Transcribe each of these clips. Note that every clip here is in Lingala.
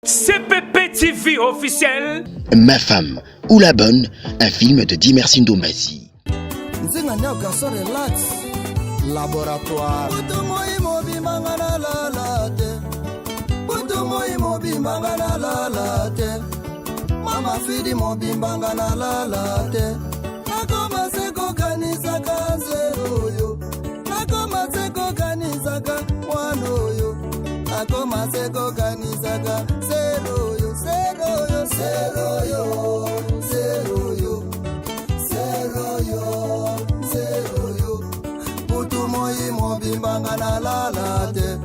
CPP TV officiel. Ma femme ou la bonne, un film de Dimersi Ndombasi. Laboratoire. Mama fidi mobimba na lalate. Nakoma seko kanisa kanzero yo. Nakoma seko kanisa ka wano yo. Nakoma seko kanisa ka zero yo, zero yo, zero yo, zero yo, zero yo, zero yo. Putu moi mobimba na lalate.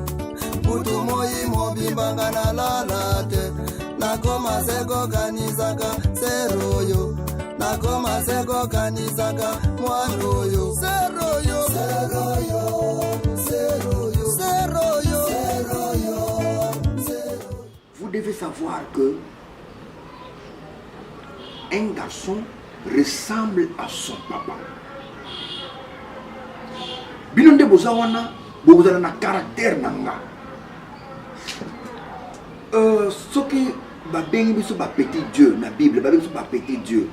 Putu moi mobimba na lalate. Nakoma seko kanisaka zero yo. Nakoma seko kanisaka mwano yo. Zero yo, zero yo, zero yo, zero yo, zero yo, zero. Vous devez savoir que un garçon ressemble à son papa. Binonde bozawana, bozala na caractère nanga. Ce qui va bien petit Dieu, la Bible, petit Dieu.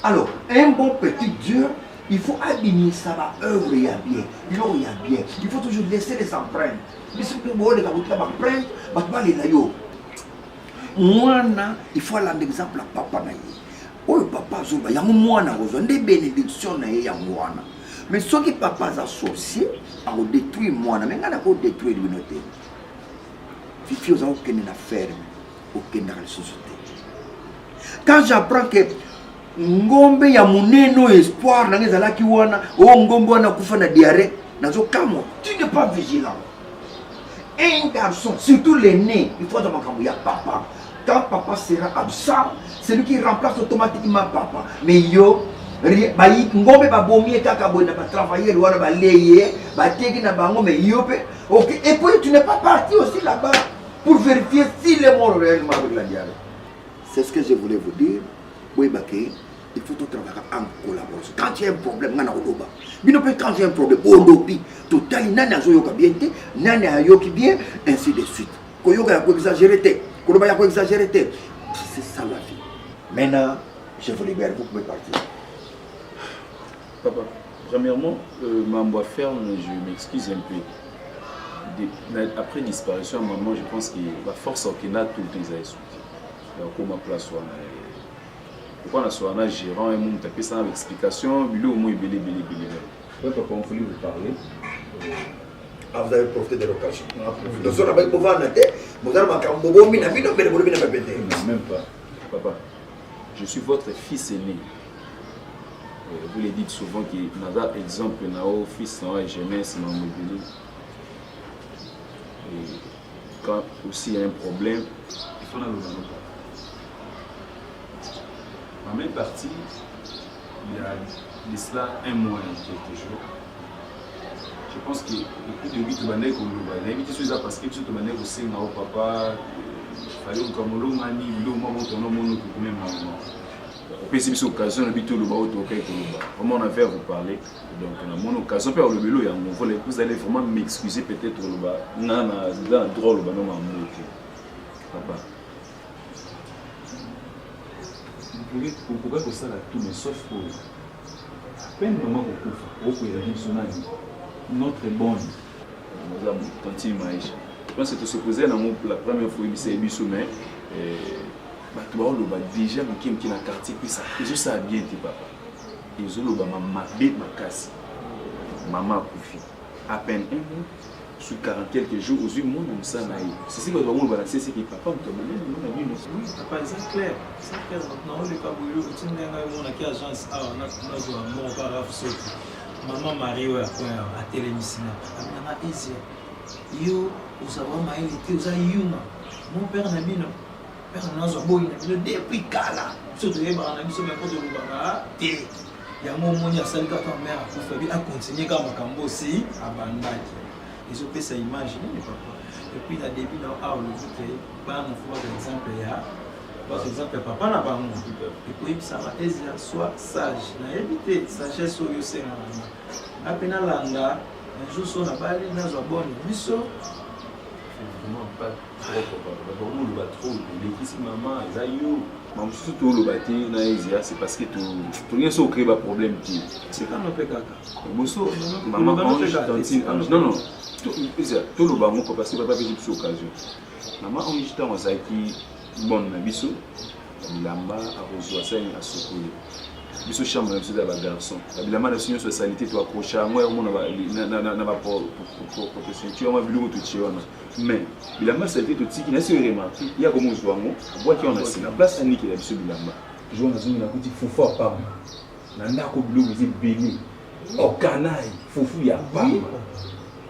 Alors, un bon petit Dieu, il faut abîmer ça, œuvre, il y a bien, l'eau, il y a bien. Il faut toujours laisser les empreintes. Mais si vous voulez les empreintes, il faut aller l'exemple à papa. Oh, papa, il y a des bénédictions. Mais ce qui papa associé, à détruire moi, mais il faut détruire l'unité. Il n'y a aucune affaire, aucune société. Quand j'apprends que ngombe ya muneno espoir na ngeza laki wana o ngombe wana kufa na diarrhée nazo kamo, tu n'es pas vigilant. Un garçon, surtout l'aîné, il faut avoir un papa. Quand papa sera absent, c'est lui qui remplace automatiquement papa. Mais yo ngombe ba bomi kaka boina ba travailler wana ba leye ba teki na bango mais yo pe OK. Et puis tu n'es pas parti aussi là-bas pour vérifier s'il est mort réellement avec la diarrhée. C'est ce que je voulais vous dire. Oui, il faut tout travailler en collaboration. Quand il y a un problème, quand il y a un problème, total, nani azoyoka bien, nani ayoki bien, ainsi de suite. Koyoka yako exagéré, Koloba yako exagéré. C'est ça la vie. Maintenant, je vous libère, vous pouvez partir. Papa, premièrement, ma ferme, je m'excuse un peu. Après disparition, maman, je pense que la force au Kenya, tout le temps, il y a comme place pourquoi on a un gérant et on a fait ça avec explication, il au moins belé. Oui, papa, on voulait vous parler. Ah, vous avez profité de l'occasion. Même pas. Papa, je suis votre fils aîné. Vous le dites souvent que Nada exemple Nao fils Nao jeunesse Nao mobile. Et quand aussi il y a un problème, il faut nous en parler. En même partie, il y a de cela un mois et quelques jours. Je pense que le coup de 8 banais comme le banais, il y a parce que tout le banais aussi Nao papa, il fallait comme le mani, le moment où on a mon autre même maman. Au principe, c'est l'occasion de bito le bateau au Québec. Vraiment, on a fait à vous parler. Donc, on a mon occasion. Pour le vélo, vous allez vraiment m'excuser peut-être le bas. Non, dans drôle, le bas, non, papa. Vous pouvez faire ça tout, mais sauf pour à peine maman vous pouvez notre bonne. Nous avons continué Maïcha. Je pense que tu se posais la première fois, c'est Bissou, mais tu vas déjà qui est dans le quartier, puis ça a bien été papa. Et je vais ma casse. Maman a confié. À peine un mois, sur 40 quelques jours, aux yeux, mon homme s'en a eu. C'est ce que je vais balancer, c'est que papa me demande, oui, papa, c'est clair. C'est clair. Non, le cabouillot, tu n'as pas agence, maman Marie à télévision. Maman Esia. Yo, vous savez, vous avez Yuma. Mon père n'a mis père n'a pas boy le depuis kala surtout les barana biso mais côté lubanga té ya momo nya sali ka ta mère a continuer comme makambo si abandaki ils ont fait ça image papa et puis la début dans le dit pas mon fois exemple ya par exemple papa n'a pas mon et puis ça va Esia soit sage na éviter sagesse au yo senga apena langa un jour so na bali na zo bonne biso pas trop papa. Vraiment le trop de l'équipe maman, Zayo. Maman surtout le bâti na Ezia, c'est parce que tu rien sur créer un problème qui. C'est quand on fait caca. Bosso maman ange tantine ange. Non non. Tout le bango parce que papa fait une occasion. Maman ange tant ozaki bon na biso. Bilamba a reçu ça à Sokolo. Biso chambre biso da ba garçon. Bilamba na signo socialité to accrocher moi on na ba protection tu on va bilu to chiona. Mais bilamba c'était to tiki na se remarquer il y a comme on doit mo bois qui on a na place aniki la biso bilamba. Jo na zone na kuti fufu pa. Na ndako bilu biso béni. O kanai fufu ya pamba.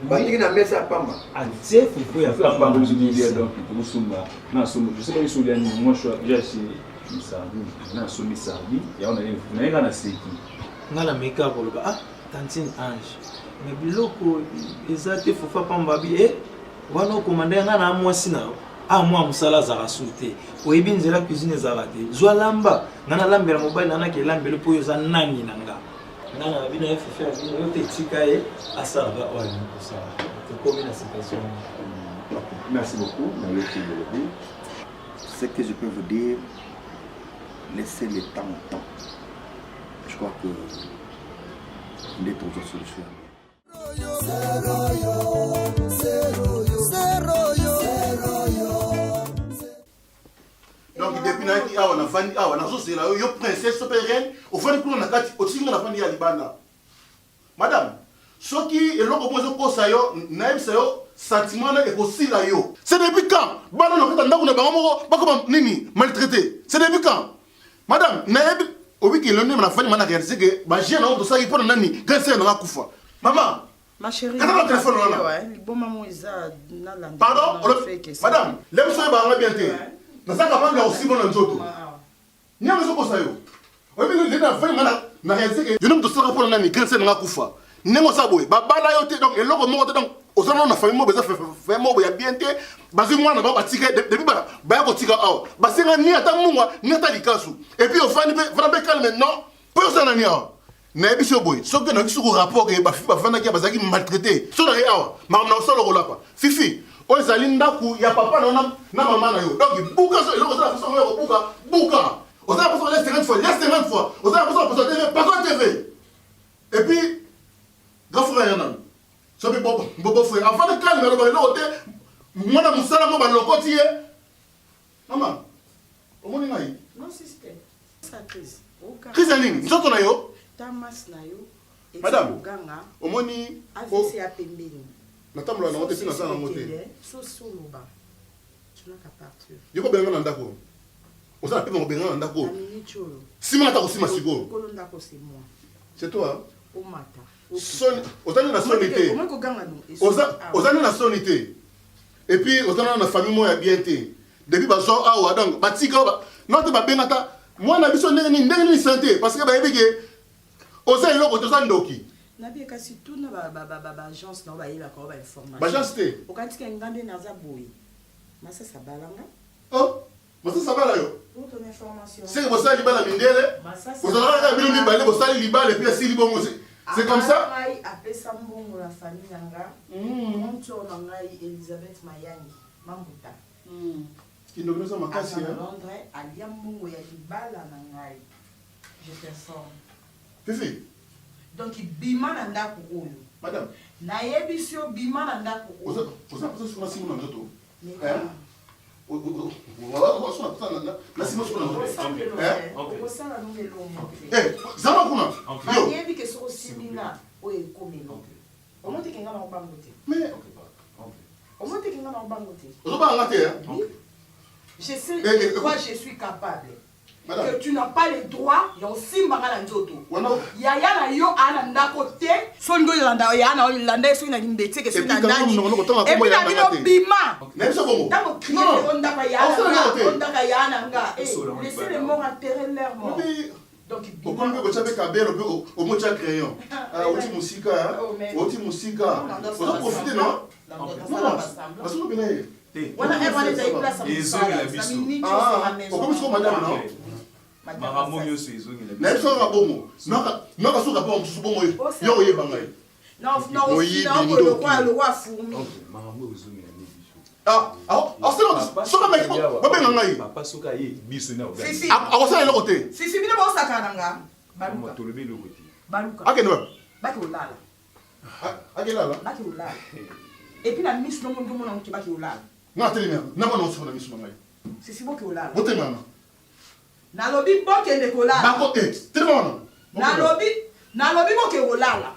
Bandiki na mesa pamba. Antie fufu ya pamba biso dia donc pour sumba. Na sumba je sais pas biso dia ni moi je déjà chez Sardi, na somi Sardi, ya on a na seki. Ngala meka boloba ah tantine ange. Mais biloko ezate fofa pamba bi wana komanda ngana mwasi na ah moi musala za rasulté. Oyebi nzela cuisine za raté. Zwa lamba, ngana lambela mobile nana ke lambelo po yo za nani nanga. Ngana bina fefe bina yo tetika asala ba wa ni ça. Te comme na situation. Merci beaucoup. Ce que je peux vous dire, laissez le temps au temps. Je crois que les autres solutions. Donc depuis naki awa na fandi awa na sosela yo princesse souveraine au fandi kuna na kati otinga na fandi ya libanda. Madame, soki eloko mozo kosa yo na ebisa yo sentiment na ekosila yo. C'est depuis quand? Bana no kata ndako na bango moko bakoma nini maltraité. C'est depuis quand? Madame, na ebi obiki lone na fandi mana réaliser que ba jeune on to sa ipona nani ganse na kufa. Maman, ma chérie, téléphone là. Bon maman isa na landi. Pardon? Madame, l'aime soyez ba bien té. Na saka banga aussi bon nzoto. Nya mezo kosa yo. Obi le na fandi mana na réaliser que yo to sa ipona nani ganse na kufa. Nengo saboy ba bala yo té donc eloko moko té donc ozana na famille mo beza fait mo ya bien té bazi mwana ba batika depuis ba ya kotika awa basenga ni ata mungwa ni ata likasu et puis au fani be calme maintenant peu ça na nia na biso boy so que na kisu rapport que ba fifa fana ki bazaki maltraité so na awa ma na solo ko lapa fifi o ezali ndaku ya papa na mama na yo donc buka so eloko ça so yo buka ozana pas les 50 fois les 50 fois ozana pas TV pas TV et puis grand frère yana so be bobo frère avant de calme le côté mwana musala mo ba lokoti ye maman omoni ngai Non sister. Ça crise. crise nini nzoto na yo Tamas na yo. Madame. Ganga. omoni Avisi ya pembeni. natambola na ngote pina sana ngote So solo ba. Tu n'as qu'à partir. yoko benga na ndako osala pe mo benga na ndako Na minute cholo. sima na ta kosima siko Kolo ndako c'est moi. c'est toi O mata. son ozali na sonité Comment ko ganga no? ozali na sonité et puis ozali na famille mo ya bien té depuis ba so awa donc batika ba non te ba benga ta mwana biso ndenge ni santé parce que ba yebike ozali loko to sandoki Nabi kasi tout na ba agence na ba yeba ko ba information. ba agence té Okatika ngande na za boy. Masa sabalanga. oh masa sabala yo Pour ton information. c'est que bosali libala mindele ozalaka bino mibale bosali libala et puis asili bongo c'est comme ça Ngai apesa mbongo la famille nanga. Monto na ngai Elisabeth Mayangi Mambuta. kindokilosa makasi À Londres, alia mbongo ya libala na ngai. Je t'informe. fifi Donc bima na ndako oyo. madame Na yebisi yo bima na ndako oyo. ozala sukuna simu na nzoto Mais okosala nungelo moke. zama kuna yo Ayebi ke soko simina oyo ekomelo. Omoteke nga na obango te. mais Omoteke nga na obango te. ozobanga te Je sais de quoi je suis capable. Que tu n'as pas le droit ya osimbanga na nzoto. Yaya na yo ana ndako te. So ngo yolanda yana yolanda so na ndete ke so na ndani. Et puis na bino bima. Nebiso bongo. Ndako crier on ndaka yana. On ndaka yana nga. Laissez les morts enterrer leur mort. Donc okombe ko chape kabelo pe o mocha crayon. Ah oti musika. Oti musika. Ozo profiter non? Non. Parce que binaye. Wana wana za place ah, okomi siko madame non? Maman yo so ezongi na Na biso ka bomo. Naka so ka bomo susu bomo yo oyeba ngai. Non, le roi fourmi. maman yo ezongi na biso. Ah, c'est soka mec, ba ngai. Papa soka ye biso na oga. Si. Akosala le côté. Si bino ba osaka nanga. Baluka. To lebi le côté. Baluka. Akene ba. Baki olala. Akela la. Baki olala. Et puis la miss no mondo mona ki baki olala. Na télé na ba no so na misu ngai. Si boki olala. Bote mana. Na lobi boke de kolala. Ba ko télé mana. Na lobi boke olala.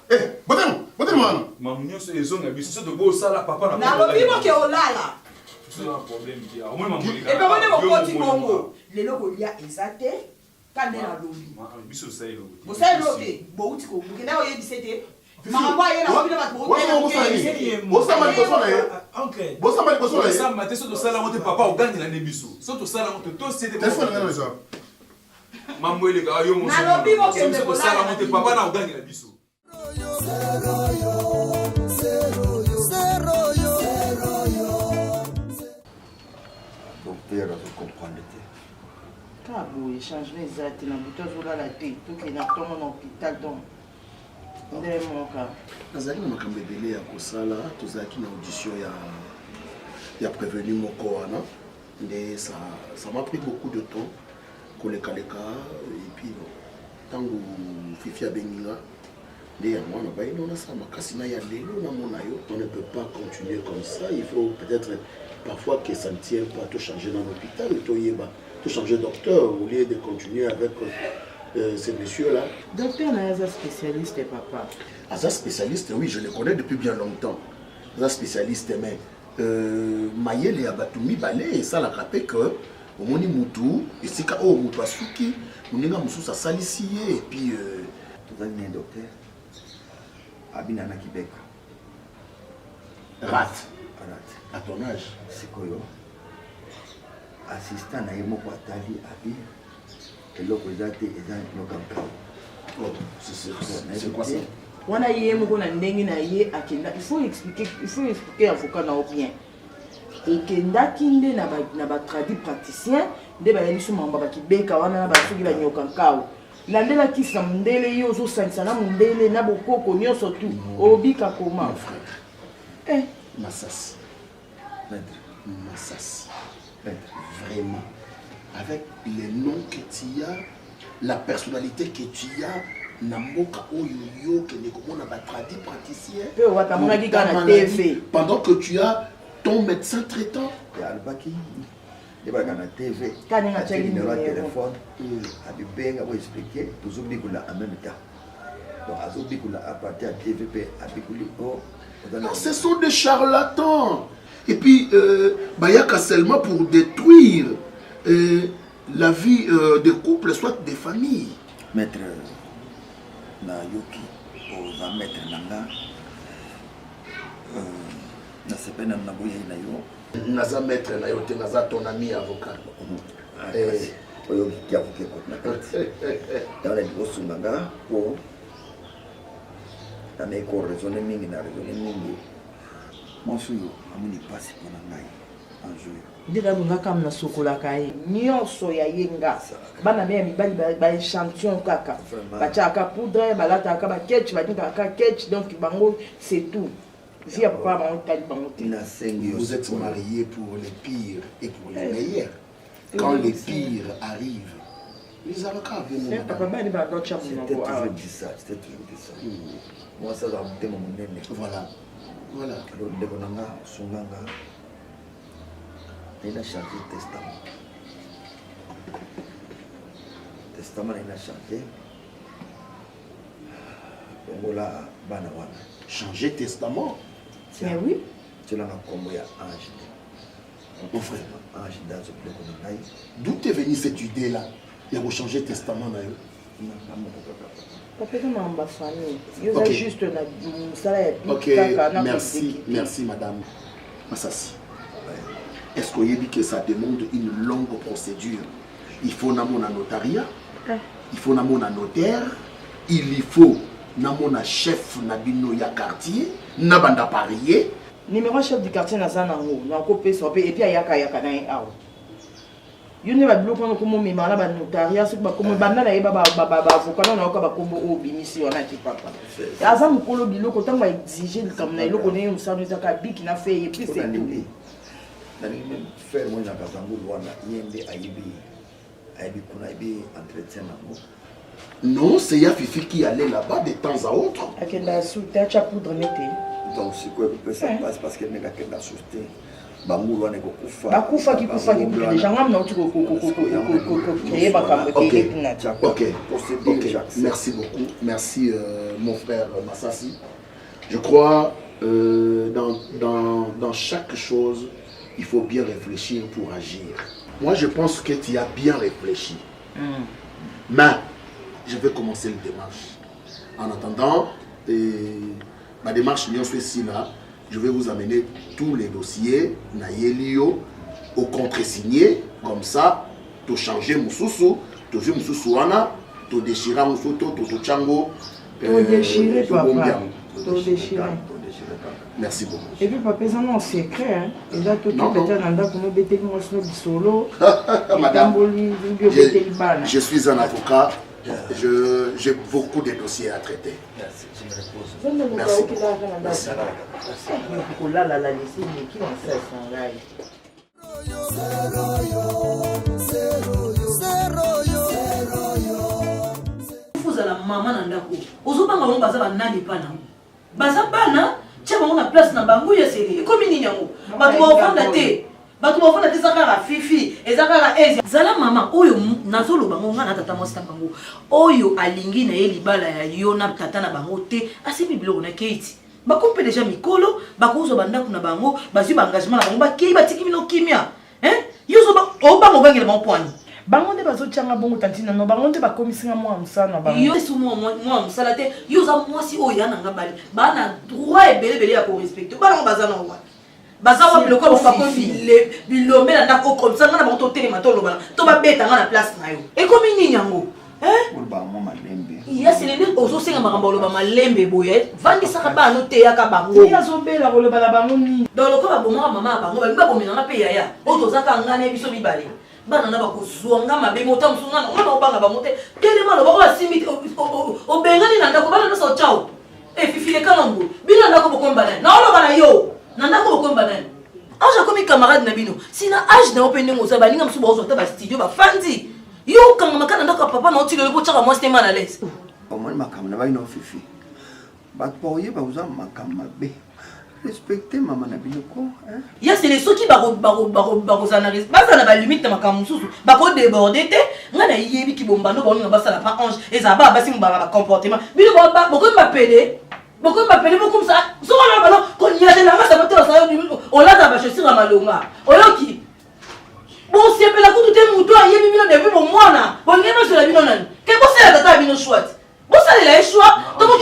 Bote mana. Mamunyo so ezonga biso so to bo sala papa na lobi boke olala. C'est un problème qui a au moins mamunyo. Et ben on est au côté Congo. Lelo ko lia ezate. Kande na lobi. Biso sa ilo. Bo sa ilo te. Bo uti ko buke na oye bisete. Mama ye na lobi na ko. Bosama liboso na ye. Okay. Bosama liboso na ye. Bosama te so to sala mote papa o gagne la nebiso. So to sala mote to c'est Téléphone na ça. Mambo ile ga yo mo. Na lobi boke de so to sala mote papa na o gagne la biso. Docteur, vous comprenez. Quand vous échangez les actes, vous avez la tête, tout qui est dans ton hôpital. nazalaki na makambo ebele ya kosala tozalaki na audition ya prévenu moko wana nde ça m'a pris beaucoup de temps kolekaleka et puis ntango fifi abenginga nde yango wana bayino nasala makasi na ya lelo namona yo on ne peut pas continuer comme ça il faut peut-être parfois que ça ne tient pas tout changer dans l'hôpital toyeba tout changer docteur au lieu de continuer avec ces messieurs-là. Docteur Naza spécialiste, papa. Aza spécialiste, oui, je le connais depuis bien longtemps. Aza spécialiste, mais Mayele et Abatumi Balé, ça l'a rappelé que au moni Moutou, et c'est quand au Moutou Asuki, on est dans Moussou, ça salicie, et puis. Tout un docteur. Abinana Québec. Rat. À ton âge. C'est quoi, assistant à Yemoko Atali, Abi. Et l'autre, c'est quoi ça? On a eu un il faut expliquer avocat bien. Et que ndakinde na ba traduit praticien de ba yesu mamba ki beka wana na ba soki ba nyoka nkao. Landela ki samndele yo zo sansana mundele na bokoko nyonso tu obika koma frère. Massas. Maître. Massas. Maître. Vraiment. Avec les noms que tu as, la personnalité que tu as, Namoka Oyoyo, que les communes ont traduit praticien. Pendant que tu as ton médecin traitant. Il y a Albaki, il y a la TV, il y a le numéro de téléphone, il y a bien expliquer, tous les gens en même temps. Donc, à ceux qui ont appartenu à TVP, à Bikouli, ce sont des charlatans. Et puis, Bayaka seulement pour détruire. La vie des couples, soit des familles. Maître na yoki aux maître nanga na sepena na boye na yo naza maître na yo te naza ton ami avocat oyo ki avocat ko na kati dans les grosses nganga ko na ko raisonner mingi na raisonner mingi mon suyo amuni passe pour ngai en jeu ndika bunga kam na sokola kai nyonso ya yenga bana me mibali ba échantillon kaka bachaka poudre balata ka ba ketch ba dinga ka ketch donc bango c'est tout via papa bango tali bango vous êtes mariés pour les pires et pour les meilleurs quand les pires arrivent les avocats viennent papa bani ba do chamu c'était toujours dit ça moi ça va monter mon nez voilà alors ndeko nanga sunganga il a changé le testament. Le testament, il a changé. Voilà, Banawana. Changer testament? Mais oui. Tu l'as comme ange. Mon frère. Ange dans ce plan. D'où est venue cette idée-là? Il a changé le testament. Papa, comment ma famille? Il y a juste un salaire. Ok, merci madame Massassi. Est-ce qu'on dit que ça demande une longue procédure? Il faut un notariat, il faut un notaire, il faut un chef nabino ya quartier, nabanda parier. Numéro chef du quartier Nazanango, na copé sope et puis ayaka na awo. Yone ba bloquer no komo mema na ba notariat so ba komo banda na yeba ba avocat na ba kombo o bimisi ona ti papa. Yaza mukolo biloko tanga exiger le comme na iloko ne musano za ka biki na fait et puis c'est tout. nalingi faire moi na kazangulu wana yende aibi kuna aibi entretien nango. Non, c'est ya Fifi qui allait là-bas de temps à autre. Akenda soute acha poudre nete. Donc c'est quoi que ça passe parce qu'elle n'est qu'à soute. Bangulu wana ko kufa. Bakufa ki déjà ngam na uti ko créer bakambo te na. OK. Merci beaucoup. Merci mon frère Massassi. Je crois dans chaque chose, il faut bien réfléchir pour agir. Moi, je pense que tu as bien réfléchi. Mais je vais commencer la démarche. En attendant, ma démarche, là, je vais vous amener tous les dossiers, Nayelio, au contre-signé, comme ça, tu changer Moussousou, tu joues Moussousou, tu déchirer mon photo, tu chango. Tu déchirer, papa. Tu déchirer. Merci beaucoup. Et puis, papa, c'est un secret. Et là, tout le monde solo. Madame, je suis un avocat. J'ai beaucoup de dossiers à traiter. Merci. Vous allez maman nandako. Ozobanga mo baza banani pana. Baza bana, tia bango na place na bango ya seri. Ikomi nini yango? Bato ba ofanda te. Bato ba ofanda te zakara fifi, ezakara ezi. Zala mama oyo nazolo bango ngana tata mosta bango. Oyo alingi na ye libala ya yo na tata na bango te. Asibi biloko na keiti. Bakompe déjà mikolo, bakozo bandako na bango, bazu ba engagement na bango, bakei batiki bino kimia. Yo zo ba obango bangela mon point. Bango nde bazotianga bongo tantina no bango nde bakomisinga mwa musana bango yo su mwa musala te yo za mwasi oyo yana ngabali bana droit ebele ya ko respecter bana bazana wa bazawa biloko ba ko bilombe na ndako comme ça ngana ba to telema to lobala to ba beta ngana place na yo e komi nini yango ba mo malembe iya selene ozo senga makambo loba malembe boye vandi saka ba no te yaka bango ya zo bela loba la bango ni donc loko ba bomaka mama bango ba ngaba bomena na pe yaya ozo zaka ngana biso bibale bana na bakozwanga mabe mota musungana ona obanga bamote telema lo bako simbi obengani na ndako bana na so chao fifile kanango bino ndako bokomba nani na olo bana yo na ndako bokomba nani anja komi camarade na bino sina age na opende ngosa baninga musu bozo ta ba studio ba fandi yo kanga makana ndako papa na otilo bo chaka moi sema na les omoni makam na baino fifi bakoye ba uza makam mabe respecter maman na biloko ya c'est les ceux qui bako analyse basa na ba limite na makamususu bako déborder te ngana yebi ki bomba no bonga basa la pa ange ezaba basi mbaba comportement bino ba boko mbapele boko comme ça so na balo ko nyate na masa bato sa yo olata ba chesira malonga oyoki bon si epela ko tout muto ayebi bino depuis bon mwana bonga na bino nani ke ko sala tata bino chouette. Vous savez les choix, donc on a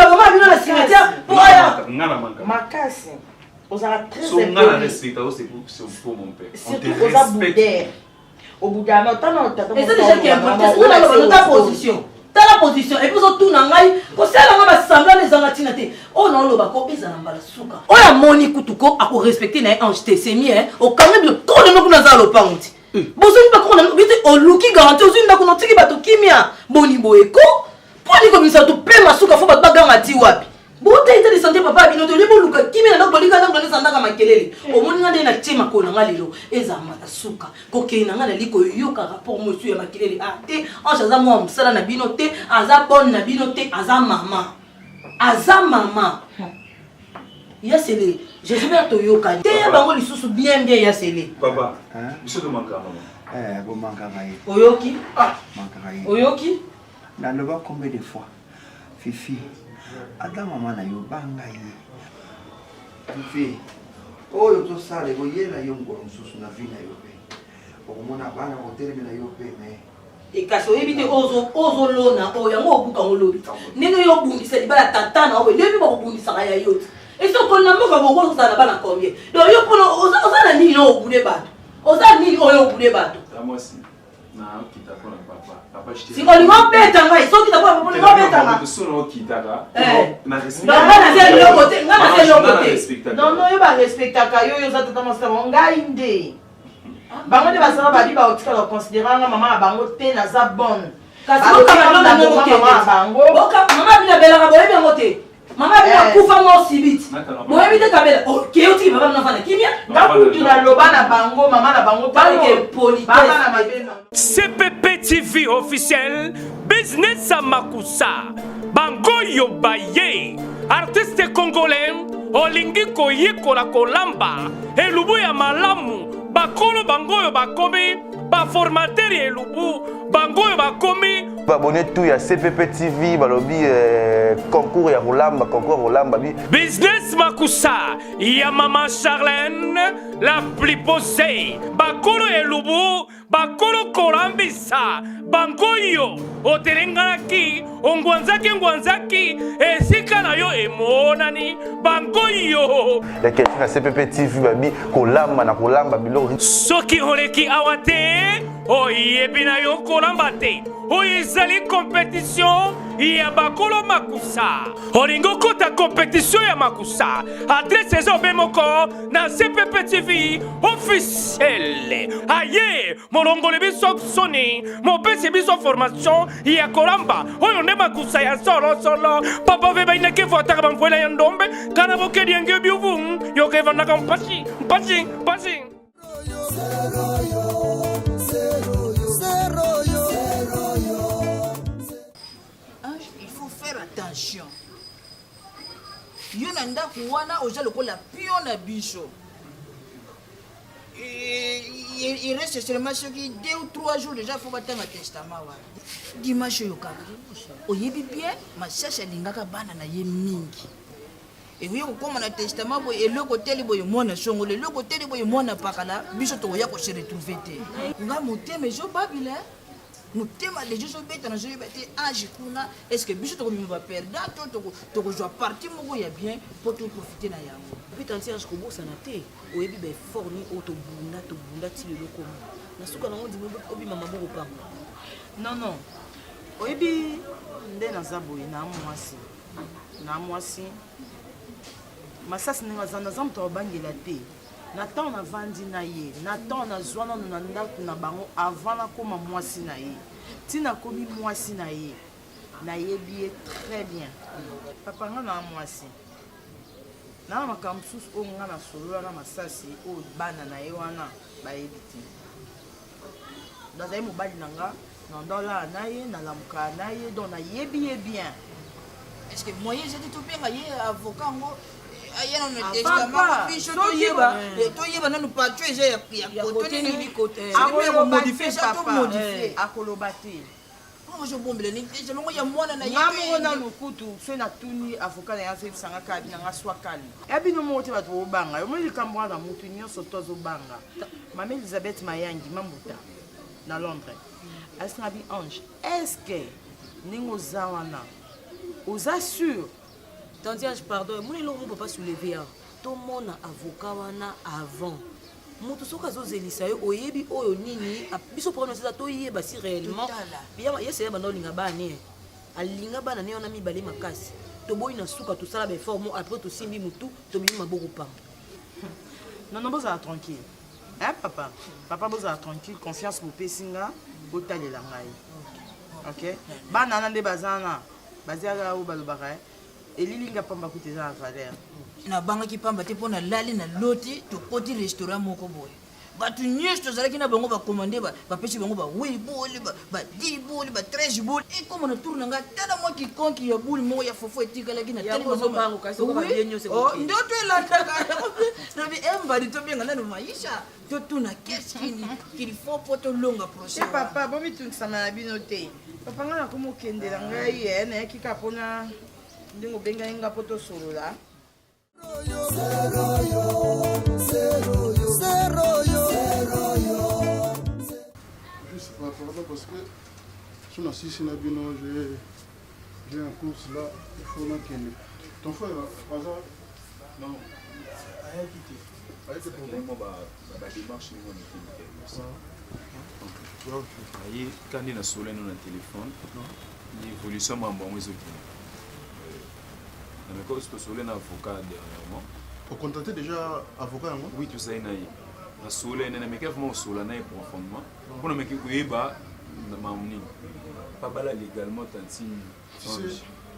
vraiment vu dans la cimetière pour aller. Makasi. Vous avez très respect, c'est pour mon père. On te respecte. Au bout d'un moment, et c'est déjà qui est important. C'est dans ta position. Dans la position. Et puis tout nangai, ko sala ngaba sambla les angatina te. Oh non lo bako ezana mbala suka. Oh ya moni kutuko ako respecter na ange c'est mieux. Au quand même ko de moko na za lo panti. Bozoni ba ko na bité o luki garantie ozoni ba ko na tiki bato kimia. Boni boeko. Pour dire comme ça tu peux masuka faut ba gangati wapi. Bote ite de santé papa bino to lebo luka kimia na bolika na ngana sanda ka makelele. O moni ngade na tema ko na ngalelo ezama ta suka. Ko ke na ngala liko yoka rapport monsieur ya makelele ate ange za mo msala na bino te aza bonne na bino te aza mama. Aza mama. Ya sele j'espère to yoka te bango lisusu bien ya sele. Papa, monsieur de manka maman. Bon manka vai. Oyoki? Manka vai. Oyoki? Na loba combien de fois Fifi ada maman na yo banga yi Fifi oyo to sale go yela yo ngolo mususu na vina yo pe okomona bana hotel na yo pe me e kaso ebite ozo lona o yango obuka ngolobi ndenge yo bundisa libala tata na owe lebi ba bundisa ya yote e so konna moko boko sala bana combien donc yo pono oza na nini no obude bato oza nini oyo obude bato moi si na kita kona papa si on va beta ngai so kita kwa on va beta nga so no kita ka na respect na c'est le côté ngana c'est le côté non non yo ba respecta ka yo za tata masta ngai nde bango de basala ba di ba otika la considérer nga mama bango te na za bonne kasi ko kama na bango bango boka mama bina bela ka boye bango te Maman a kufa moi aussi vite. Moi évite kabela. OK, tu vas pas na kimia. Ngakutu na loba na bango, maman na bango pas que politesse. CPP TV officiel Business à Makusa. Bango Yobaye. Artiste congolais olingi koyekola kolamba elubu ya malamu bakolo bango yo bakomi baformateur ya elubu bango yo bakomi abonné tout ya CPP TV balobi concours ya kolamba bi Business Makusa ya Maman Charlène la plus posée bakolo elubu bakolo kolambisa bango yo oterenganaki ongwanzaki esika na yo emonani bango yo la question ya CPP TV babi kolamba biloko soki oleki awa te oyebi na yo kolamba te oyo ezali compétition ya bakolo Makusa olingi okota compétition ya Makusa adresse eza obe moko na CPP TV officiel aye molongoli biso soni mopesi biso formation ya kolamba oyo nde Makusa ya solo papa ve bainaki voataka bamvuela ya ndombe kana bokedi yange biuvu yokevandaka mpasi Il faut faire attention. Yo nanda kuwana oja lokola pio na biso. Il reste seulement ce qui 2 ou 3 jours déjà faut battre un testament wa. Dimanche yo kaka. Oyebi bien ma cherche lingaka bana na ye mingi. Et oui comme na testament boy et le côté li boy mona songole le côté li boy mona pakala biso to ya ko se retrouver te. Nga moteme jo babile. Motema les gens bêtes na jo bêtes age kuna est-ce que biso to ko mba perdre to ko joie partie moko ya bien pour tout profiter na yango. Puis tanti age ko bosa na te oyebi be forni auto bunda ti le lokomo. Na suka na ngodi obi mama boko pamba. Non. Oyebi nde na zaboye na mwasi. Masasi ninga zanda zamto bangela te. Na temps na vandi na ye, na temps na zwana na ndako na bango avant na koma mwasi na ye. Tina komi mwasi na ye. Na yebi très bien. Papa nga na mwasi. Na makambo susu o nga na solo na masasi o bana na ye wana ba yebi te. Dazai mobali nanga na ndola na ye na lamuka na ye donc na yebi bien. Est-ce que moyen j'étais tout bien ye avocat ngo ayana no testament biso to yeba nanu patro eza ya côté ni côté akolo modifier papa akoloba te je bombele ni je longo ya mwana na yemo na lukutu fe na tuni avocat na yaze sanga ka bi na ngaswa kali ebino mote bato obanga yo meli kambwa na mutu nyonso tozo banga mama Elizabeth Mayangi mambuta na Londres asina bi ange est-ce que ningo zawana aux assure Tantiage, pardon, mon élo, on peut pas soulever. Tout le monde a avocat avant. Mutu soka zo zelisa yo oyebi oyo nini biso problème c'est ça to yeba si réellement bien yese ba no linga ba ne alinga ba na ne ona mibale makasi to boyi na suka to sala be forme après to simbi mutu to bimi maboko pam. Non boza tranquille. Hein papa boza tranquille, confiance pour pesinga botalela ngai. OK? Ba nana de bazana baziaga o balobaka elilinga pamba kuteza na valeur. Na banga ki pamba te pona lali na loti to koti restaurant moko boy. Batu nyes to zalaki na bango ba commander ba pesi bango ba oui boli ba 10 boli ba 13 boli et comme on tourne nga tala moi qui conque ya boli mo ya fofo etikala ki na tali mo bango kasi ko ba bien nyose ko. Oh ndo to la taka. Na bi emba di to bien na no maisha. To tuna qu'est-ce qu'il faut pour to longa prochain. Papa bomi tunsama na bino te. Papa nga na komo kendela ngai na yakika pona ndingo benga inga poto solola. Parce que si on assiste à Bino, j'ai un course là, il faut non qu'il est. Ton frère, par hasard? Non. C'est pour moi, la démarche, quand il a solé dans le téléphone, l'évolution m'a envoyé ce mais quand tu solé un avocat dernièrement. Vous contactez déjà avocat? Oui, tout ça est naïf. La solé, mais qu'est-ce que solé naïf profondément? Pour ne me dire que pas légalement tantine.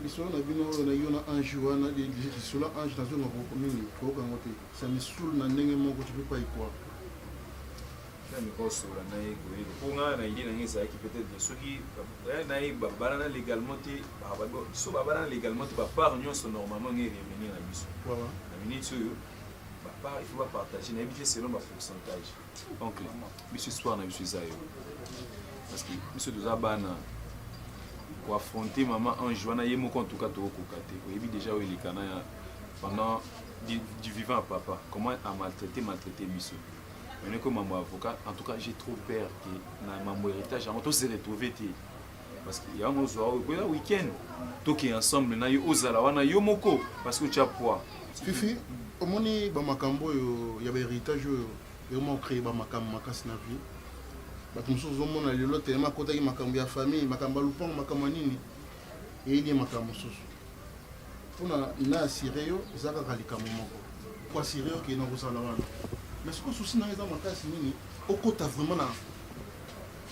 lisolo na bino na yo na ange wana lisolo ange na zonga ko mingi ko ka ngote ça me saoule na ndenge moko tu peux pas y croire. Mais quoi sur la naïe goï pour nga na idée na ngisa qui peut-être ceux qui naïe babana légalement té so babana légalement té ba part nyonso normalement ngi revenir na biso. Voilà. Na minute so yo ba part il faut pas partager na habiter selon ba pourcentage. Donc monsieur soir na biso ça yo. Parce que monsieur doza bana pour affronter maman en juin na yemo en tout cas to kokate ko yebi déjà il est kana pendant du vivant à papa comment a maltraité biso mais comme maman avocat en tout cas j'ai trop peur que na maman héritage à moto se retrouver parce qu'il y a un soir au week-end to qui ensemble na yo ozala wana yo moko parce que tu as poids Fifi omoni ba makambo yo ya ba héritage yo mo créer ba makambo makasi na vie bato mosusu ozomona lelo telema akotaki makambo ya famille makambo ya lupango makambo ya nini eyeli makambo mosusu mpona na asire yo eza kaka likambo moko po asire yo okende kosala wana mais soki osusi nanga eza makasi nini okota vraiment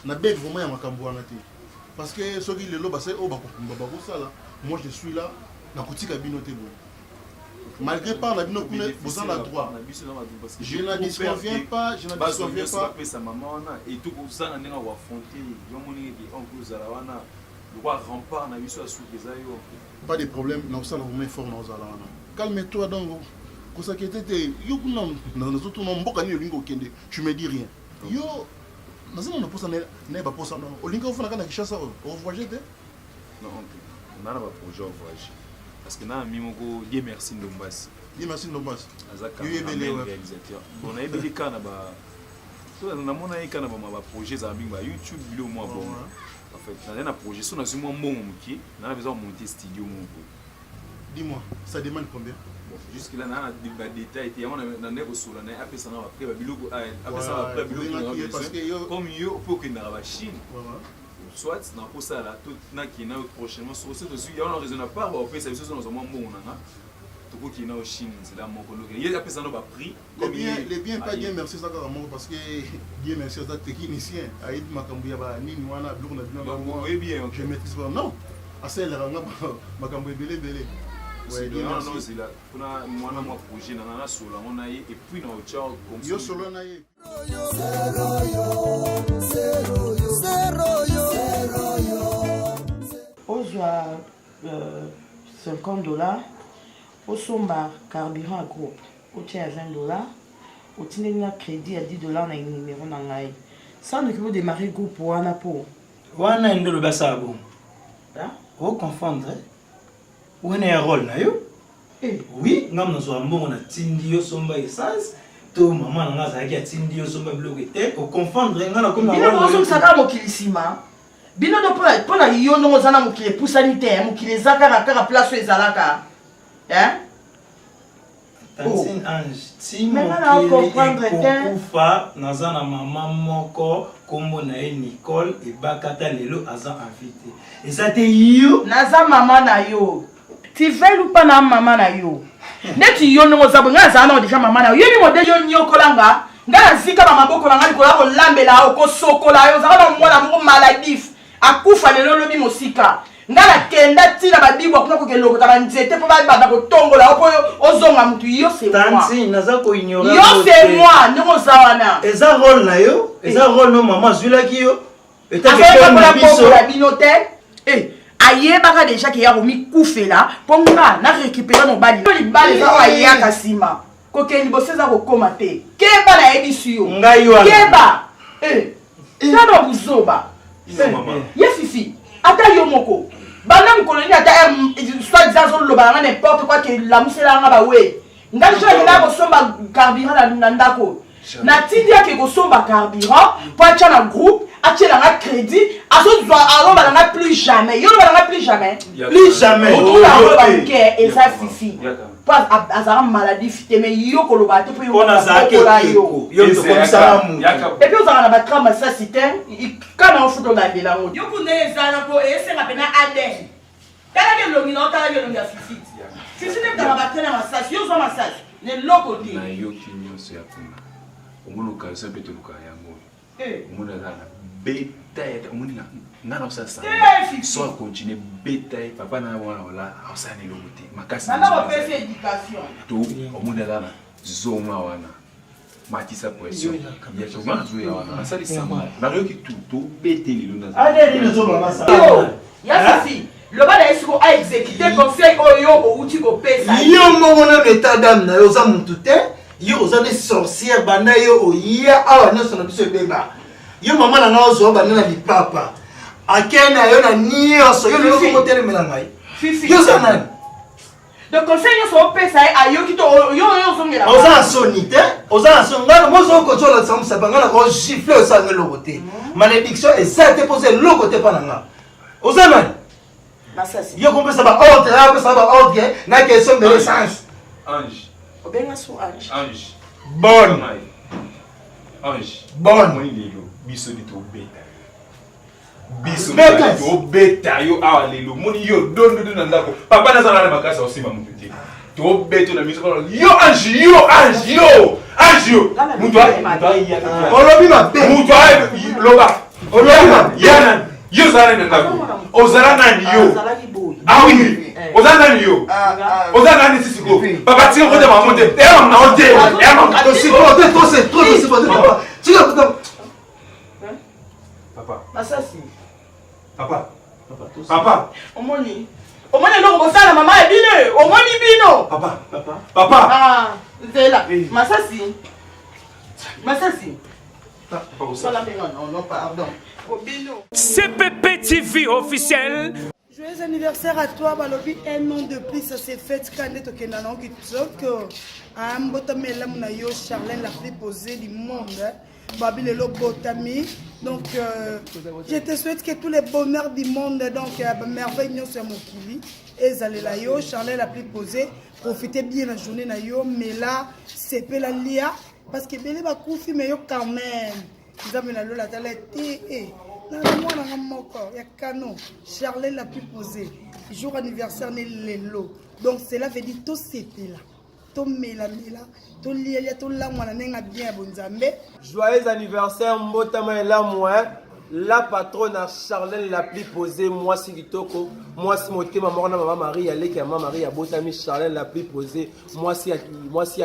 na bete vraiment ya makambo wana te parce que soki lelo basali oyo bakosala moi je suis là nakotika bino te boye malgré par la bino kuna boza na droit je ne disconviens pas sa maman wana et tout ça na ndenge wa affronter yo moni ki oncle zala wana le roi rempart na biso asu kezayo pas de problème na osala vraiment fort na ozala wana calme-toi donc kosakete te yo kuna na zoto na mboka ni olingo kende tu me dis rien yo nazana na posa na ba posa na olingo ofana kana kishasa au voyager te non on a pas projet au voyage parce que na mimoko Dieu merci Ndombasi azaka réalisateur bon na ebeli kana ba so na mona ikana ba projet za binga YouTube bilo moi bon en fait na projet so na zimo mbongo muki na besoin monter studio moko dis-moi ça demande combien bon jusque là na ba détail te yamona na ndeko sula na après ça na après ba biloko après ça après biloko parce que comme yo pour que na ba Chine soit na posa la tout na qui na prochainement sur ce dessus il y a une raison à part on fait ça sur nos moments bon na tout qui na au Chine c'est là mon collègue il y a personne pas pris les biens pas bien merci ça parce que Dieu merci ça technicien aide makambu ya ba nini wana bloc na bino oui bien je maîtrise pas non assez la ranga makambu belé ouais non c'est là kuna mwana moi projet na solo on a et puis na au comme yo solo na ye ozwa $50 osomba carburant groupe otia ya $20 otindeli na crédit ya $10 na numéro na ngai sans que vous démarrer groupe wana po wana ndelo basala bon o confondre wana ya rôle na yo oui ngam na zo mbongo na tindi yo somba essence to maman nga azalaki atindi yo somba biloko te o confondre nga na comme bino bozokisaka mokili nsima bino do mpona yo ndongo oza na mokili epusani te mokili eza kaka place oyo ezalaka Tantine Ange ti mokili ekokufa naza na mama moko kombo na ye Nicole ebakata lelo aza invité eza te yo naza mama na yo tu veux ou pas na mama na yo neti yo ndongo oza boye nga azala nango deja mama na yo yebi modele yo nyokolanga nga nazika bamaboko na nga likola kolambela yo kosokola yo ozalaka na mwana moko maladif akufa lelo lobi mosika nga nakenda ntina babibwa kuna kokelokota banzete mpo babanda kotongola yo mpo ozonga mutu yo c'est moi ndenge oza wana eza rôle na yo eza rôle no mama azwilaki yo etakola bino te ayebaka deja ke ya komikufela mpo nga na récupéra mobali libala eza oyo ayeyaka nsima kokende liboso eza kokóma te keba nayebisi yo keba tano buzoba ye fifi ata yo moko banda mokoloni ata soit disant azoloba nanga n'importe quoi ke lamuselanga bawe nga jokenda kosomba carburant na ndako natindi ake kosomba carburant mpo atya na groupe atielanga crédit azoloba nanga plus jamais yo loba nanga plus jamais otunaolobanke eza fifi po azalaka maladie fite mais yo koloba te mpo yokola yo epuis ozalaka na batrama sasi te kana ofuta olandelango yo kuna ezala po esenga mpena aden talaki elongi na otalaki elongi ya fifi fifi nde kutaka batena masasi yo ozwa masasi neloko te nayoki nyonso ya kuna omona okalisa mpe toluka yango omona eza na bétail omoni nga na ça soit continuer bétail papa na wana wala ça ne loboté makasi na ba faire éducation to omoni là zoma wana matisa pression ya choma zo ya wana ça les sama na yo ki tout bété lilo na allez les zoma masa ya fifi le bas d'ailleurs a exécuté conseil oyo ou tu ko pesa yo mongo na état d'âme na yo za mutu te yo oza des sorcières bana yo oya awa nyonso na biso ebemba yo mama na nga ozo bana na lipapa akena yo na nyonso yo lelo kotelemela ngai yo za nani de conseil nyonso opesa ayo kito yo ozongela oza na soni te oza na soni ngana mozo kozola samusaba nga na ko gifle osange eloko te malédiction eza te mpoza eloko te mpa na nga oza nani yo kompesa baordre apesa baordre na question de l'essence ange obenga so ange ange bonne ange bonne moni lelo biso di to beta biso to beta yo awa lelo moni yo dondo na ndako papa na zana na makasa osima mutu te to beta na miso yo ange mutu ya olobi mabe mutu ya loba olobi mabe yana yo zana na ndako ozala nani yo ah oui ozala nani yo ozala nani sisiko papa tire kote mamonde et na onde et c'est trop c'est papa tu vas papa masasi papa omoni no kosala mama ebine omoni bino papa ah zela masasi non pardon CPP TV officiel. Joyeux anniversaire à toi, Balobi. Un an de plus, ça s'est fait. Quand tu es dans le Charlène la plus posée du monde. Babi le botami. Donc, je te souhaite que tous les bonheurs du monde, donc, merveille, c'est mon kili. Et Zalela yo, Charlène la plus posée. Profitez bien la journée, mais là, c'est pas la lia. Parce que Bélé va couper, mais quand même. Vous avez la lola, t'as l'été. Charlène la plus posée. Jour anniversaire, n'est l'eau. Donc, cela veut dire tout c'était là. Tout mela, tout lia, tout là, moi, n'a bien bonzambe. Joyeux anniversaire, Mbotama et la moi. La patronne à Charlène la plus posée, moi si Kitoko, moi si moté maman maman Marie, elle est que maman Marie a botami Charlène la plus posée, moi si à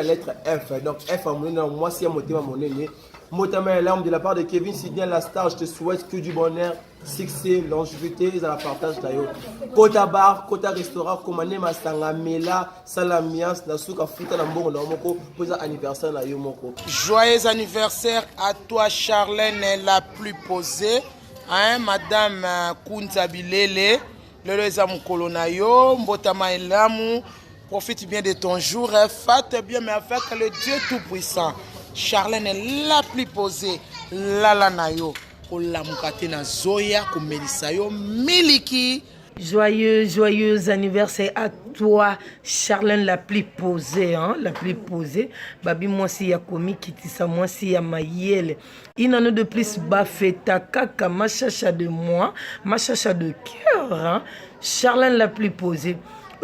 lettre F, donc F à mon nom, moi si à moté maman né. Motama et l'âme de la part de Kevin Sidney la star, je te souhaite que du bonheur, succès, longévité, à la partage d'ailleurs. Kota bar, Kota restaurant, commandé ma sanga mela, salamias, nasuka futa nambo namoko, pour anniversaire la yo moko. Joyeux anniversaire à toi Charlène la plus posée, hein, madame Kunza Bilele, le lezam kolonayo, mbotama et l'âme, profite bien de ton jour, fête bien mais avec le Dieu tout-puissant. Charlène est la plus posée, la nayo, pour la mukate na zoya, pour Melisayo, miliki. Joyeux anniversaire à toi, Charlène la plus posée, hein, la plus posée. Babi moi si ya komi kitisa moi si ya mayele. Il en a de plus bafeta kaka ma chacha de moi, ma chacha de cœur, hein. Charlène la plus posée.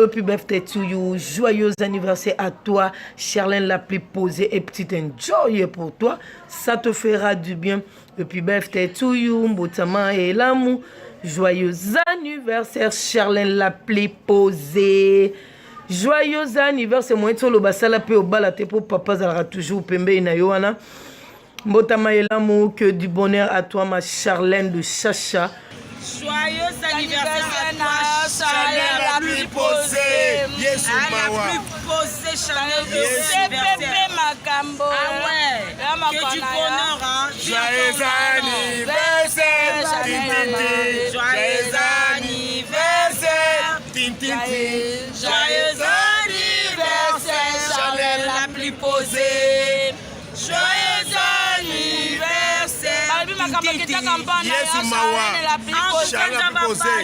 Happy birthday to you, joyeux anniversaire à toi, Charlène la plus posée et petite enjoy pour toi, ça te fera du bien. Happy birthday to you, Mbotama et l'amour, joyeux anniversaire, Charlène la plus posée. Joyeux anniversaire, moi et le basala pe au balate pour papa zara toujours pembe na yoana. Mbotama et l'amour, que du bonheur à toi ma Charlène de Chacha. Joyeux anniversaire à toi, Charlène la plus posée. Yes, la plus posée, Charlène de CPP Makambo. Ah ouais, que du bonheur, hein. Joyeux anniversaire, Tintiti. Joyeux anniversaire, Tintiti. Joyeux anniversaire, Charlène la plus posée. Joyeux anniversaire. Yes, Mawa. Charlène la plus posée.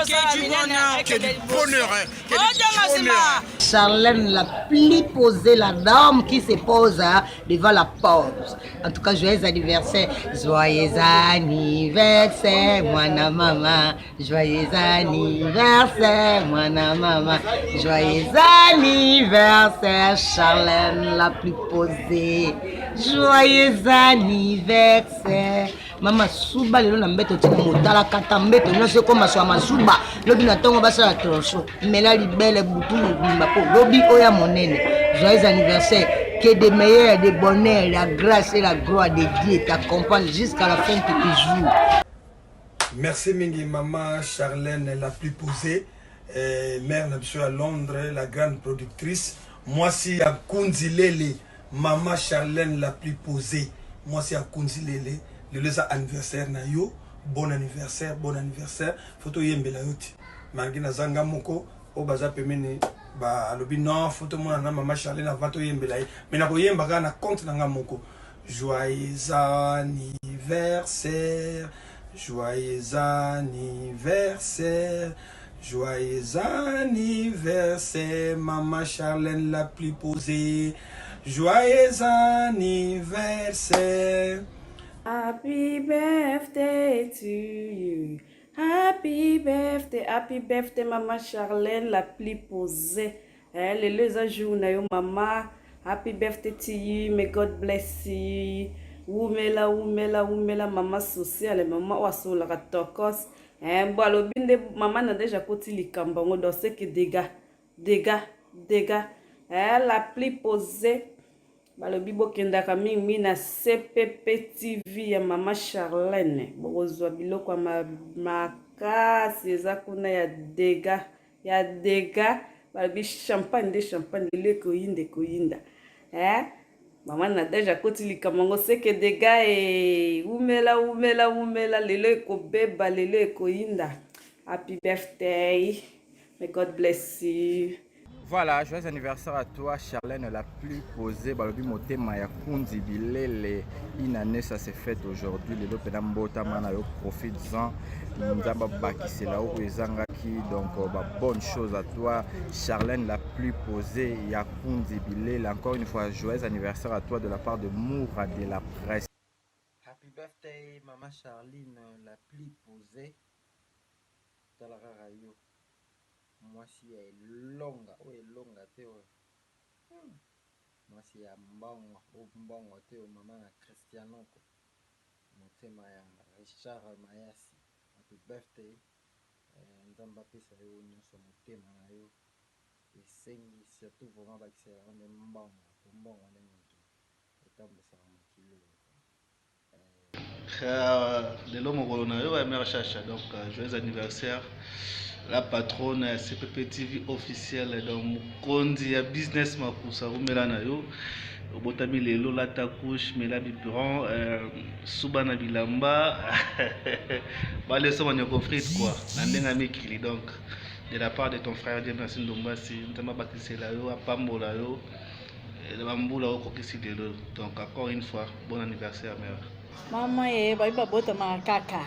Que du bonheur, que du bonheur, que du bonheur. Charlène la plus posée, la dame qui se pose devant la porte. En tout cas, joyeux anniversaire. Joyeux anniversaire, moi na maman. Joyeux anniversaire, moi na maman. Joyeux anniversaire, Charlène la plus posée. Joyeux anniversaire. Mama suba lelo na mbeto tina motala kata mbeto nyonso ekoma so masuba lobi na ntongo basala tronso mela libele butu mobimba po lobi oya monene. Joyeux anniversaire, que de meilleurs, de bonheur, la grâce et la gloire de Dieu t'accompagnent jusqu'à la fin de tes jours. Merci Mingi Maman Charlène la plus posée, mère nabisho à Londres, la grande productrice. Moi si à Kunzilele, Maman Charlène la plus posée. Moi si à Kunzilele. Le anniversaire na yo, bon anniversaire, photo yembela yoti. Malgré na zanga moko, o baza pemene ba alobi non, photo mona na Maman Charlène avant to yembela. Mais na ko yemba na compte na nga moko. Joyeux anniversaire, joyeux anniversaire, joyeux anniversaire, Maman Charlène la plus posée. Joyeux anniversaire. Happy birthday to you. Happy birthday, Maman Charlène, la plus posée. Le jour na yo maman. Happy birthday to you. May God bless you. Umela, maman sociale, maman wasola katokos. Bon, alors, maman n'a déjà côté likambo, on doit se que dégâts. La plus posée. Balobi bokendaka mingi na CPP TV ya Maman Charlène. Bokozwa biloko makasi eza kuna ya dega. Balobi champagne lelo koyinda. Maman na deja koti likamango seke dega umela lelo ekobeba lelo ekoyinda. Happy birthday. May God bless you. Voilà, joyeux anniversaire à toi Charlène la plus posée. Balobi motema ya Kundi Bilele. Une année ça s'est fait aujourd'hui. Les deux pédambota mana yo profite-en. Nzamba bakisela o ezangaki donc bonne chose à toi Charlène la plus posée ya Kundi Bilele. Encore une fois joyeux anniversaire à toi de la part de Moura de la presse. Happy birthday Maman Charline la plus posée. Talara yo. Moi si est longa teo. Moi si ya mbongo teo maman na Cristiano ko. Motema ya Richard Mayasi. Happy birthday. Nzamba pesa yo nyonso motema na yo. Esengi surtout vraiment bakisela on mbongo ndenge etambisa mokili. Lelo mokolo na yo ya mère Chacha donc joyeux anniversaire. La patronne CPP TV officielle donc Kondi ya business makusa umela na yo obotami lelo la ta couche mela biberon subana bilamba bale so manyoko frite quoi na ndenga mikili donc de la part de ton frère Dieu merci Ndombasi ntama bakisela yo apambola yo de bambula okokisi lelo donc encore une fois bon anniversaire mère. Maman babota makaka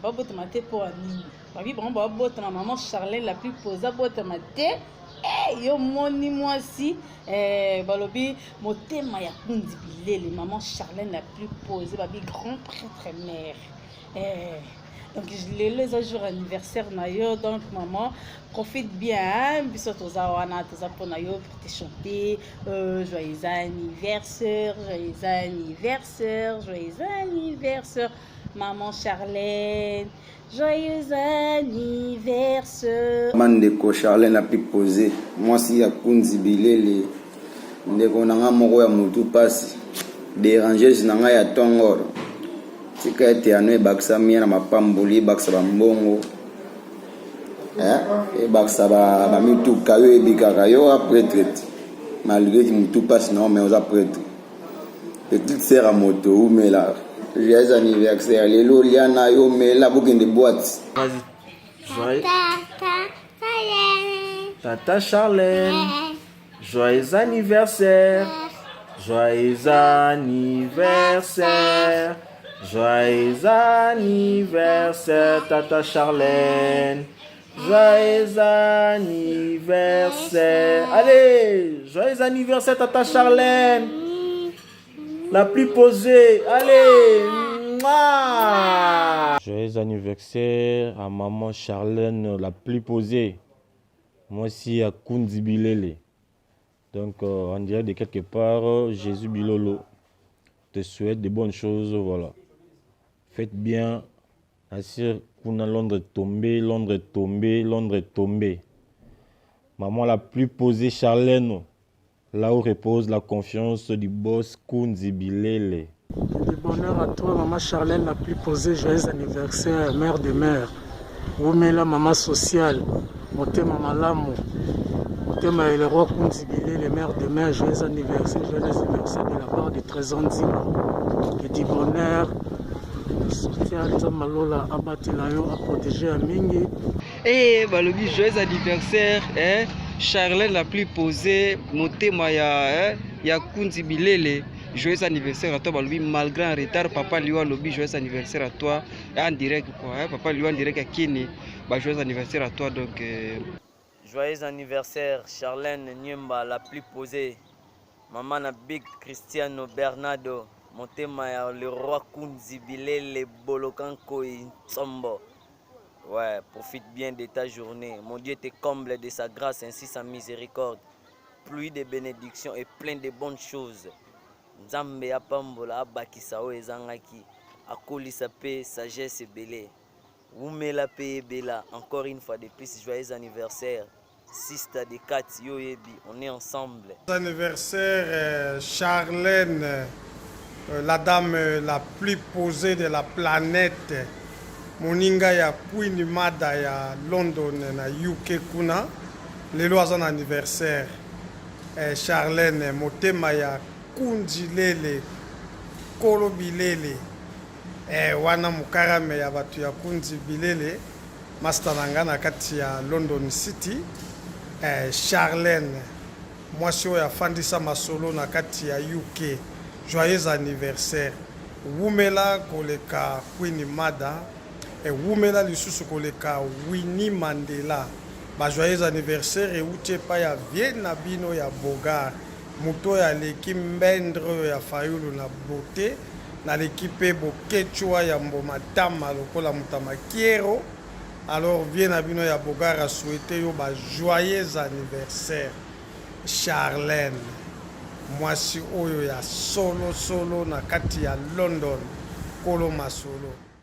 babota mate pour nini babi bon babota na Maman Charlène la plus posée babota mate yo moni mwasi balobi motema ya Kundi Bilele Maman Charlène la plus posée babi grand prêtre mère donc les jours anniversaire na yo donc maman profite bien biso toza wana toza pona yo pour te chanter joyeux anniversaire Maman Charlène, joyeux anniversaire. Mandeko Charlène la plus posée. Moi si ya Kundi Bilele ndeko nanga moko ya mutu pasi déranger nanga ya tongoro. Tika ete anu ebakisa mia na mapamboli ebakisa bambongo ebakisa bamituka yo ebikaka yo apretraite malgré mutu pasi non mais oza prêtre petite sœur à moto umela joyeux anniversaire lelo liana yo mela bokende boîte. Tata Charlène, joyeux anniversaire. Joyeux anniversaire. Joyeux anniversaire, Tata Charlène. Joyeux anniversaire. Allez, joyeux anniversaire Tata Charlène. La plus posée. Allez. Mouah. Joyeux anniversaire à maman Charlène, la plus posée. Moi aussi à Kunzi Bilele. Donc on dirait de quelque part, Jésus Bilolo te souhaite de bonnes choses. Voilà. Faites bien. Assure qu'on a Londres tombé, Londres tombé, Londres tombé. Maman la plus posée Charlène. Là où repose la confiance du boss Kunzi Bilele. Du bonheur à toi, maman Charlène, la plus posée. Joyeux anniversaire, mère de mère. Oumela, maman sociale. Motema Malamu. Motema et le roi Kunzi Bilele, mère de mère. Joyeux anniversaire de la part de Trésondi. Et du bonheur. Sortir les Malola, Abatelayo, à protéger à Mingi. Eh, balobi, joyeux anniversaire, hein? Charlène la plus posée, Motema ya Kunzi Bilele. Joyeux anniversaire à toi, balobi, malgré un retard, papa Liwa Lobi, joyeux anniversaire à toi, en direct quoi, hein? Papa Liwa en direct à Kini, bah, joyeux anniversaire à toi donc. Joyeux anniversaire, Charlène Nyemba la plus posée, maman na Big Cristiano Bernardo, Motema ya le roi Kunzi Bilele Bolokanko et Tsombo. Ouais, profite bien de ta journée. Mon Dieu te comble de sa grâce ainsi sa miséricorde. Pluie de bénédictions et plein de bonnes choses. Nzambe apambola abakisa o ezangaki. Akolisa pe sagesse ebele. Wumela pe ebela. Encore une fois de plus, joyeux anniversaire. Sista de 4 yoyebi, on est ensemble. Anniversaire Charlène, la dame la plus posée de la planète. Moninga ya Queen Mada ya London na UK kuna lelo azan anniversaire Charlène motema ya Kunzi Lele Kolo Bilele wana mukarame ya batu ya Kunzi Bilele master nanga na kati ya London City Charlène mwasi oyo afandisa masolo na kati ya UK. Joyeux anniversaire. Wumela koleka Queen Mada et Wumela lisusu koleka Winnie Mandela. Ba joyeux anniversaire et uche pa ya Viena bino ya Bogar. Muto ya leki mbendre ya Fayulu na beauté na l'équipe Bokechua ya Mbomatama lokola mutama Kiero. Alors Viena bino ya Bogar a souhaité yo ba joyeux anniversaire Charlène. Mwasi oyo ya solo na kati ya London Kolo Masolo.